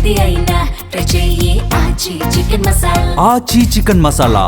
ఏది అయినా ట్రై చెయ్యి ఆచి చికెన్ మసాలా.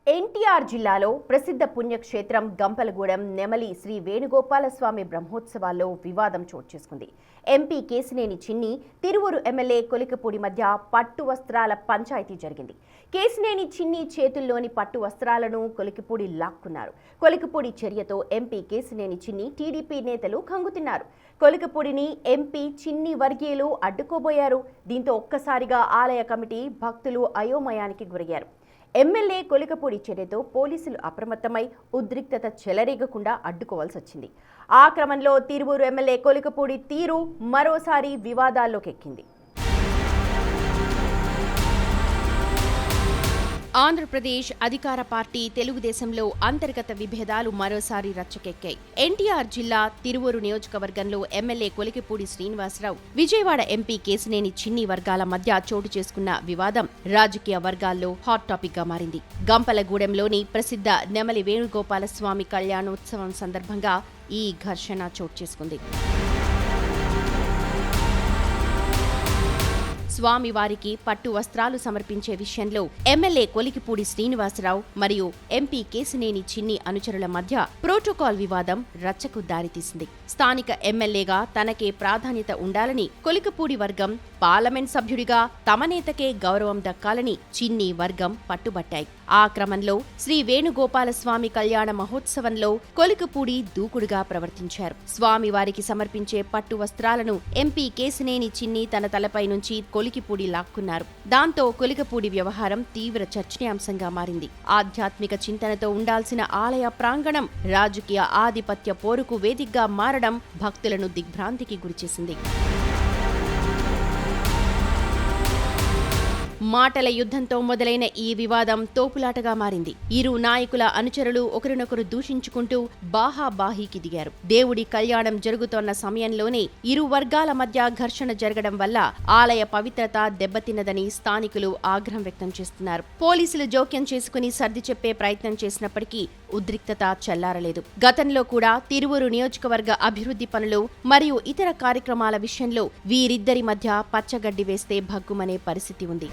ఎన్టీఆర్ జిల్లాలో ప్రసిద్ధ పుణ్యక్షేత్రం గంపలగూడెం నెమలి శ్రీ వేణుగోపాలస్వామి బ్రహ్మోత్సవాల్లో వివాదం చోటు చేసుకుంది. ఎంపీ కేశినేని చిన్ని, తిరువూరు ఎమ్మెల్యే కొలికపూడి మధ్య పట్టు వస్త్రాల పంచాయతీ జరిగింది. కేశినేని చిన్ని చేతుల్లోని పట్టు వస్త్రాలను కొలికపూడి లాక్కున్నారు. కొలికపూడి చర్యతో ఎంపీ కేశినేని చిన్ని, టీడీపీ నేతలు కంగుతిన్నారు. కొలికపూడిని ఎంపీ చిన్ని వర్గీయులు అడ్డుకోబోయారు. దీంతో ఒక్కసారిగా ఆలయ కమిటీ, భక్తులు అయోమయానికి గురయ్యారు. ఎమ్మెల్యే కొలికపూడి చర్యతో పోలీసులు అప్రమత్తమై ఉద్రిక్తత చెలరేగకుండా అడ్డుకోవాల్సి వచ్చింది. ఆ క్రమంలో తిరువూరు ఎమ్మెల్యే కొలికపూడి తీరు మరోసారి వివాదాల్లోకి ఎక్కింది. ఆంధ్రప్రదేశ్ అధికార పార్టీ తెలుగుదేశంలో అంతర్గత విభేదాలు మరోసారి రచ్చకెక్కాయి. ఎన్టీఆర్ జిల్లా తిరువూరు నియోజకవర్గంలో ఎమ్మెల్యే కొలికపూడి శ్రీనివాసరావు, విజయవాడ ఎంపీ కేశినేని చిన్ని వర్గాల మధ్య చోటు చేసుకున్న వివాదం రాజకీయ వర్గాల్లో హాట్ టాపిక్ గా మారింది. గంపలగూడెంలోని ప్రసిద్ధ నెమలి వేణుగోపాలస్వామి కళ్యాణోత్సవం సందర్భంగా ఈ ఘర్షణ చోటు చేసుకుంది. స్వామివారికి పట్టు వస్త్రాలు సమర్పించే విషయంలో ఎమ్మెల్యే కొలికపూడి శ్రీనివాసరావు మరియు ఎంపీ కేశినేని చిన్ని అనుచరుల మధ్య ప్రోటోకాల్ వివాదం రచ్చకు దారితీసింది. స్థానిక ఎమ్మెల్యేగా తనకే ప్రాధాన్యత ఉండాలని కొలికపూడి వర్గం, పార్లమెంట్ సభ్యుడిగా తమ నేతకే గౌరవం దక్కాలని చిన్ని వర్గం పట్టుబట్టాయి. ఆ క్రమంలో శ్రీ వేణుగోపాలస్వామి కళ్యాణ మహోత్సవంలో కొలికపూడి దూకుడుగా ప్రవర్తించారు. స్వామివారికి సమర్పించే పట్టు వస్త్రాలను ఎంపీ కేశినేని చిన్ని తన తలపై నుంచి కొలికపూడి లాక్కున్నారు. దాంతో కొలికపూడి వ్యవహారం తీవ్ర చర్చనీయాంశంగా మారింది. ఆధ్యాత్మిక చింతనతో ఉండాల్సిన ఆలయ ప్రాంగణం రాజకీయ ఆధిపత్య పోరుకు వేదికగా మారడం భక్తులను దిగ్భ్రాంతికి గురిచేసింది. మాటల యుద్ధంతో మొదలైన ఈ వివాదం తోపులాటగా మారింది. ఇరు నాయకుల అనుచరులు ఒకరినొకరు దూషించుకుంటూ బాహాబాహీకి దిగారు. దేవుడి కళ్యాణం జరుగుతోన్న సమయంలోనే ఇరు వర్గాల మధ్య ఘర్షణ జరగడం వల్ల ఆలయ పవిత్రత దెబ్బతిన్నదని స్థానికులు ఆగ్రహం వ్యక్తం చేస్తున్నారు. పోలీసులు జోక్యం చేసుకుని సర్ది చెప్పే ప్రయత్నం చేసినప్పటికీ ఉద్రిక్తత చల్లారలేదు. గతంలో కూడా తిరువూరు నియోజకవర్గ అభివృద్ధి పనులు మరియు ఇతర కార్యక్రమాల విషయంలో వీరిద్దరి మధ్య పచ్చగడ్డి వేస్తే భగ్గుమనే పరిస్థితి ఉంది.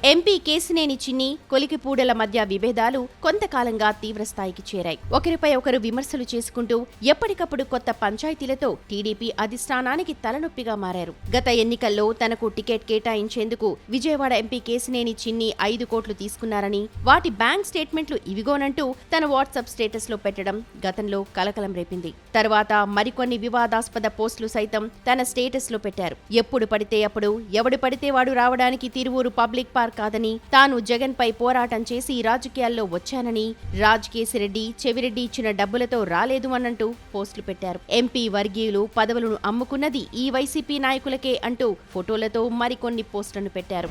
ఎంపీ కేశినేని చిన్ని, కొలికపూడల మధ్య విభేదాలు కొంతకాలంగా తీవ్రస్థాయికి చేరాయి. ఒకరిపై ఒకరు విమర్శలు చేసుకుంటూ ఎప్పటికప్పుడు కొత్త పంచాయతీలతో టీడీపీ అధిష్టానానికి తలనొప్పిగా మారారు. గత ఎన్నికల్లో తనకు టికెట్ కేటాయించేందుకు విజయవాడ ఎంపీ కేశినేని చిన్ని 5 కోట్లు తీసుకున్నారని, వాటి బ్యాంక్ స్టేట్మెంట్లు ఇవిగోనంటూ తన వాట్సాప్ స్టేటస్ లో పెట్టడం గతంలో కలకలం రేపింది. తర్వాత మరికొన్ని వివాదాస్పద పోస్టులు సైతం తన స్టేటస్ లో పెట్టారు. ఎప్పుడు పడితే అప్పుడు ఎవడు పడితే వాడు రావడానికి తిరువూరు పబ్లిక్ పార్క్ కాదని, తాను జగన్ పై పోరాటం చేసి రాజకీయాల్లో వచ్చానని, రాజ్కేశిరెడ్డి, చెవిరెడ్డి ఇచ్చిన డబ్బులతో రాలేదు అన్నంటూ పోస్టులు పెట్టారు. ఎంపీ వర్గీయులు పదవులను అమ్ముకున్నది ఈ వైసీపీ నాయకులకే అంటూ ఫోటోలతో మరికొన్ని పోస్టులను పెట్టారు.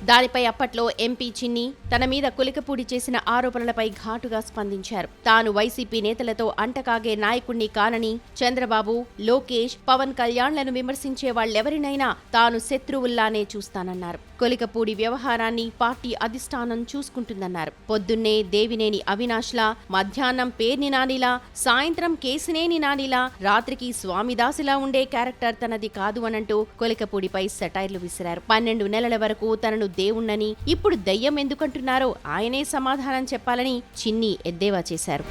దానిపై అప్పట్లో ఎంపీ చిన్ని తన మీద కొలికపూడి చేసిన ఆరోపణలపై ఘాటుగా స్పందించారు. తాను వైసీపీ నేతలతో అంటకాగే నాయకుణ్ణి కానని, చంద్రబాబు, లోకేష్, పవన్ కళ్యాణ్లను విమర్శించే వాళ్లెవరినైనా తాను శత్రువుల్లానే చూస్తానన్నారు. కొలికపూడి వ్యవహారాన్ని పార్టీ అధిష్టానం చూసుకుంటుందన్నారు. పొద్దున్నే దేవినేని అవినాష్లా, మధ్యాహ్నం పేర్ని నానిలా, సాయంత్రం కేశినేని నానిలా, రాత్రికి స్వామిదాసులా ఉండే క్యారెక్టర్ తనది కాదు అనంటూ కొలికపూడిపై సెటైర్లు విసిరారు. 12 నెలల వరకు తనను దేవుణ్ణని, ఇప్పుడు దయ్యం ఎందుకంటున్నారో ఆయనే సమాధానం చెప్పాలని చిన్ని ఎద్దేవా చేశారు.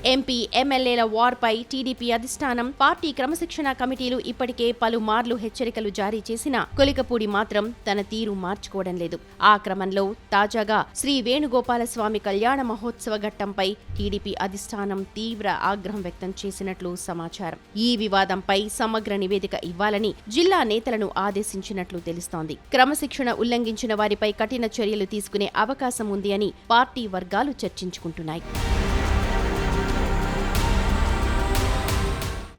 ఎంపీ, ఎమ్మెల్యేల వార్పై టీడీపీ అధిష్టానం, పార్టీ క్రమశిక్షణ కమిటీలు ఇప్పటికే పలుమార్లు హెచ్చరికలు జారీ చేసినా కొలికపూడి మాత్రం తన తీరు మార్చుకోవడం లేదు. ఆ క్రమంలో తాజాగా శ్రీ వేణుగోపాలస్వామి కళ్యాణ మహోత్సవ ఘట్టంపై టీడీపీ అధిష్టానం తీవ్ర ఆగ్రహం వ్యక్తం చేసినట్లు సమాచారం. ఈ వివాదంపై సమగ్ర నివేదిక ఇవ్వాలని జిల్లా నేతలను ఆదేశించినట్లు తెలుస్తోంది. క్రమశిక్షణ ఉల్లంఘించిన వారిపై కఠిన చర్యలు తీసుకునే అవకాశం ఉంది అని పార్టీ వర్గాలు చర్చించుకుంటున్నాయి.